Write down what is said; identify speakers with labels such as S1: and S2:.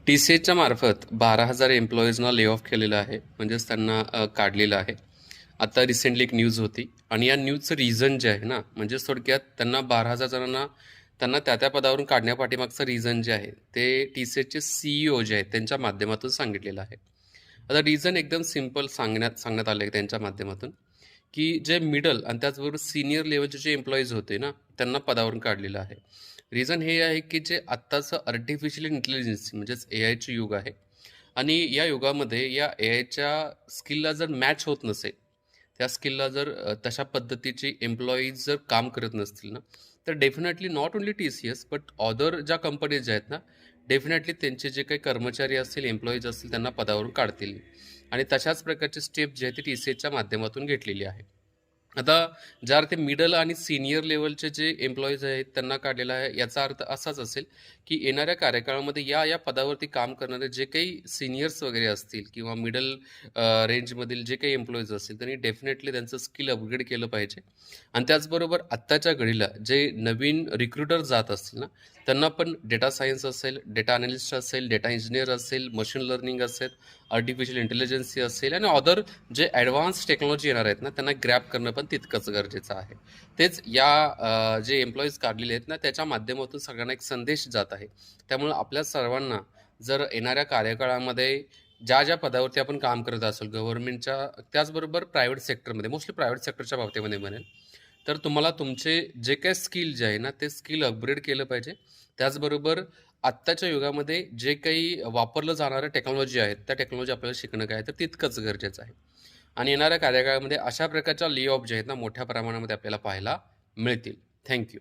S1: TCSच्या मार्फत 12,000 एम्प्लॉईजना lay off केलेलं आहे. म्हणजेच त्यांना काढलेलं आहे. आता रिसेंटली एक न्यूज होती आणि या न्यूजचं रिझन जे आहे ना, म्हणजेच थोडक्यात त्यांना 12,000 जणांना त्यांना त्या पदावरून काढण्यापाठीमागचं रिझन जे आहे, ते TCSचे CEO जे आहेत, त्यांच्या माध्यमातून सांगितलेलं आहे. आता रिझन एकदम सिंपल सांगण्यात आलं आहे त्यांच्या माध्यमातून, की जे मिडल आणि त्याचबरोबर सीनियर लेव्हलचे जे एम्प्लॉईज होते ना, त्यांना पदावरून काढलेलं आहे. रिझन हे आहे की जे आत्ताचं आर्टिफिशियल इंटेलिजन्स म्हणजेच AIचे युग आहे आणि या युगामध्ये या AIच्या स्किलला जर मॅच होत नसेल, त्या स्किलला जर तशा पद्धतीची एम्प्लॉईज जर काम करत नसतील ना, तर definitely not only TCS but other ज्या कंपनीज आहेत ना, डेफिनेटली त्यांचे जे काही कर्मचारी असतील, एम्प्लॉईज असतील, त्यांना पदावरून काढतील आणि तशाच प्रकारची स्टेप जी आहे ती TCSच्या माध्यमातून घेतलेली आहे. आता ज्या अर्थी मिडल आणि सीनियर लेवलचे जे एम्प्लॉईज आहेत त्यांना काढलेला आहे, याचा अर्थ असाच असेल की येणाऱ्या कार्यकाळामध्ये या पदावरती काम करणारे जे काही सिनियर्स वगैरे असतील किंवा मिडल रेंजमधील जे काही एम्प्लॉईज असतील त्यांनी डेफिनेटली त्यांचं स्किल अपग्रेड केलं पाहिजे. आणि त्याचबरोबर आत्ताच्या घडीला जे नवीन रिक्रुटर जात असतील ना, त्यांना पण डेटा सायन्स असेल, डेटा अनालिस्ट असेल, डेटा इंजिनियर असेल, मशीन लर्निंग असेल, आर्टिफिशियल इंटेलिजन्सी असेल आणि अदर जे ॲडव्हान्स टेक्नॉलॉजी येणार आहेत ना, त्यांना ग्रॅब करणं पण तितकंच गरजेचं आहे. तेच जे एम्प्लॉईज काढलेले आहेत ना, त्याच्या माध्यमातून सगळ्यांना एक संदेश जात आहे. त्यामुळं आपल्या सर्वांना जर येणाऱ्या कार्यकाळामध्ये ज्या पदावरती आपण काम करत असेल गव्हर्नमेंटच्या, त्याचबरोबर प्रायव्हेट सेक्टरमध्ये, मोस्टली प्रायव्हेट सेक्टरच्या बाबतीमध्ये म्हणेल, तर तुम्हाला तुमचे जे काही स्किल जे आहे ना, ते स्किल अपग्रेड केलं पाहिजे. त्याचबरोबर आत्ताच्या युगामध्ये जे काही वापरलं जाणारं टेक्नॉलॉजी आहेत, त्या टेक्नॉलॉजी आपल्याला शिकणं काय आहे, तर तितकंच गरजेचं आहे. आणि येणाऱ्या कार्यकाळामध्ये अशा प्रकारच्या ले ऑफ जे आहेत ना, मोठ्या प्रमाणामध्ये आपल्याला पाहायला मिळतील. Thank you.